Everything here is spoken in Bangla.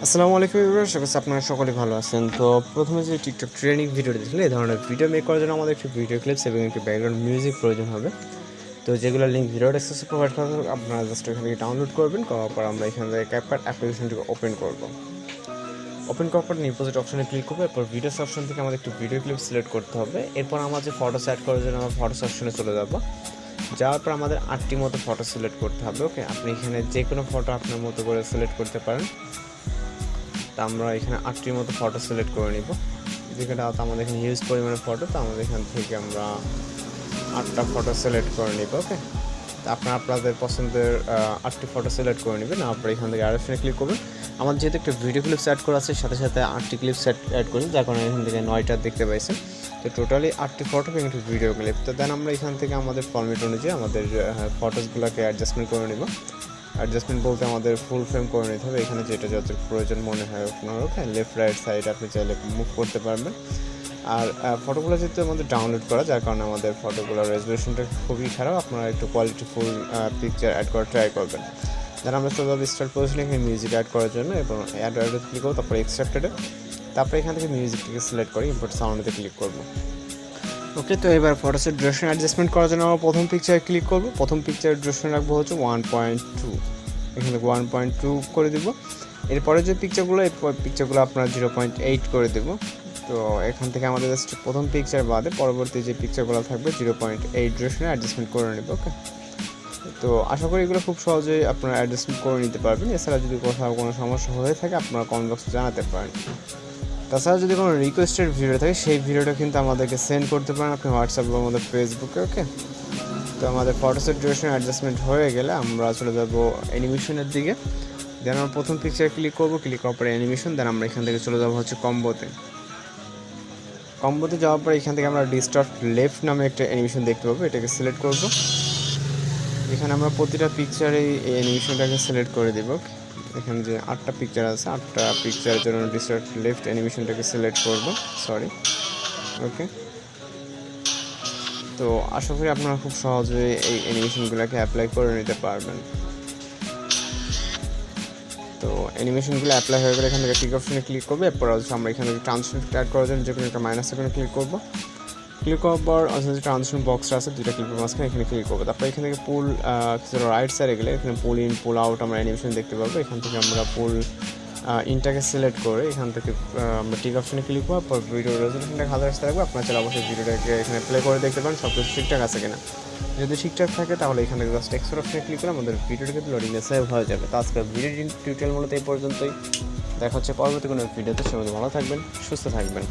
আসসালামু আলাইকুম ভিউয়ার্স, আশা করছি আপনারা সকলে ভালো আছেন। তো প্রথমে যে টিকটক ট্রেনিং ভিডিওটি দেখলেন, এই ধরনের ভিডিও মেক করার জন্য আমাদের একটি ভিডিও ক্লিপস এবং একটি ব্যাকগ্রাউন্ড মিউজিক প্রয়োজন হবে। তো যেগুলো লিঙ্ক ভিডিও ডেসক্রিপশনে প্রোভাইড করা হবে, আপনারা জাস্ট এখান থেকে ডাউনলোড করবেন। করার পর আমরা এখান থেকে CapCut অ্যাপ্লিকেশনটিকে ওপেন করব। ওপেন করার পর নিপোজিট অপশনে ক্লিক করবো। এরপর ভিডিওস অপশন থেকে আমাদের একটু ভিডিও ক্লিপ সিলেক্ট করতে হবে। এরপর আমার যে ফটো সেট করার জন্য আমরা ফটোস অপশনে চলে যাব। যাওয়ার পর আমাদের 8টি মতো ফটো সিলেক্ট করতে হবে। ওকে, আপনি এখানে যে কোনো ফটো আপনার মতো করে সিলেক্ট করতে পারেন। তো আমরা এখানে 8টির মতো ফটো সিলেক্ট করে নিব। যেটা আমাদের এখানে হিউজ পরিমাণে ফটো, তো আমাদের এখান থেকে আমরা 8টা ফটো সিলেক্ট করে নিব। ওকে, তো আপনাদের পছন্দের 8টি ফটো সিলেক্ট করে নেবেন। আপনারা এখান থেকে অপশনে ক্লিক করবেন। আমার যেহেতু একটা ভিডিও ক্লিপ সেট করা আছে, সাথে সাথে 8টি ক্লিপ সেট অ্যাড করি, যার কারণে এখান থেকে 9টা দেখতে পাইছেন। তো টোটালি 8টি ফটো এবং একটি ভিডিও ক্লিপ। তো দেন আমরা এখান থেকে আমাদের ফরম্যাট অনুযায়ী আমাদের ফটোসগুলোকে অ্যাডজাস্টমেন্ট করে নিব। অ্যাডজাস্টমেন্ট বলতে আমাদের ফুল ফ্রেম করে নিতে হবে। এখানে যেটা যত প্রয়োজন মনে হয় আপনার, ওকে, লেফট রাইট সাইড আপনি চাইলে মুভ করতে পারবেন। আর ফটোগুলো যেহেতু আমাদের ডাউনলোড করা, যার কারণে আমাদের ফটোগুলোর রেজলিউশনটা খুবই খারাপ। আপনারা একটু কোয়ালিটিফুল পিকচার অ্যাড করার ট্রাই করবেন। দেন আমরা চলে যাবো স্টার্ট পজিশনে, এখানে মিউজিক অ্যাড করার জন্য, এবং অ্যাডে ক্লিক করবো, তারপরে এক্সট্রাক্টেডে, তারপরে এখান থেকে মিউজিকটিকে সিলেক্ট করে ইম্পোর্ট সাউন্ডে ক্লিক করবো। ওকে, তো এবার ফটোসের ডিউরেশন অ্যাডজাস্টমেন্ট করার জন্য আমরা প্রথম পিকচারে ক্লিক করবো। প্রথম পিকচারের ডিউরেশন রাখবো হচ্ছে 1.2, এখানে 1.2 করে দেবো। এরপরে যে পিকচারগুলো, এই পিকচারগুলো আপনারা 0.8 করে দেবো। তো এখান থেকে আমাদের জাস্ট প্রথম পিকচার বাদে পরবর্তী যে পিকচারগুলো থাকবে 0.8 ডিউরেশনে অ্যাডজাস্টমেন্ট করে নেব। ওকে, তো আশা করি এগুলো খুব সহজেই আপনারা অ্যাডজাস্টমেন্ট করে নিতে পারবেন। এছাড়া যদি কোথাও কোনো সমস্যা হয়ে থাকে, আপনারা কমেন্ট বক্সে জানাতে পারেন। তাছাড়া যদি কোনো রিকোয়েস্টেড ভিডিও থাকে, সেই ভিডিওটা কিন্তু আমাদেরকে সেন্ড করতে পারেন আপনি হোয়াটসঅ্যাপ বা আমাদের ফেসবুকে। ওকে, তো আমাদের ফটোসের ডিউরেশন অ্যাডজাস্টমেন্ট হয়ে গেলে আমরা চলে যাব অ্যানিমেশনের দিকে। দেন আমরা প্রথম পিকচারে ক্লিক করবো, ক্লিক করার পরে অ্যানিমেশন। দেন আমরা এখান থেকে চলে যাবো হচ্ছে কম্বোতে যাওয়ার পরে এখান থেকে আমরা ডিস্টার্ট লেফট নামে একটা অ্যানিমেশন দেখতে পাবো, এটাকে সিলেক্ট করব। এখানে আমরা প্রতিটা পিকচারে এই অ্যানিমেশনটাকে সিলেক্ট করে দেব। এখানে যে 8টা পিকচার আছে, 8টা পিকচারের জন্য ডিস্টার্ট লেফট অ্যানিমেশনটাকে সিলেক্ট করব। ওকে, তো আশা করি আপনারা খুব সহজে এই অ্যানিমেশনগুলোকে অ্যাপ্লাই করে নিতে পারবেন। তো অ্যানিমেশনগুলো অ্যাপ্লাই হয়ে গেলে এখান থেকে টিক অপশনে ক্লিক করবো। এরপর হচ্ছে আমরা এখানে ট্রান্সলেট অ্যাড করার জন্য যে কোনো একটা মাইনাস আইকনে ক্লিক করবো। ক্লিক করার পর যে ট্রান্সলেশন বক্সটা আছে, 2টা ক্লিপের মাঝখানে এখানে ক্লিক করবো। তারপর এখান থেকে পুল রাইট সাইডে গেলে এখানে পুল ইন পুল আউট আমরা অ্যানিমেশন দেখতে পাবো। এখান থেকে আমরা পুল ইনটাকে সিলেক্ট করে এখান থেকে আমরা টিক অপশনে ক্লিক করবো। পর ভিডিও রেজলিউশনটা ভালো আসতে থাকবে। আপনার চাইলে অবশ্যই ভিডিওটাকে এখানে প্লে করে দেখতে পারেন সব কিছু ঠিকঠাক আছে কিনা। যদি ঠিকঠাক থাকে তাহলে এখান থেকে জাস্ট এক্সপোর্ট অপশনে ক্লিক করে আমাদের ভিডিওটা কিন্তু লোডিংয়ে সেভ হয়ে যাবে। তো আজকের ভিডিও টিউটোরিয়াল মূলত এই পর্যন্তই। দেখা হচ্ছে পরবর্তী কোনো ভিডিওতে। সবাই ভালো থাকবেন, সুস্থ থাকবেন।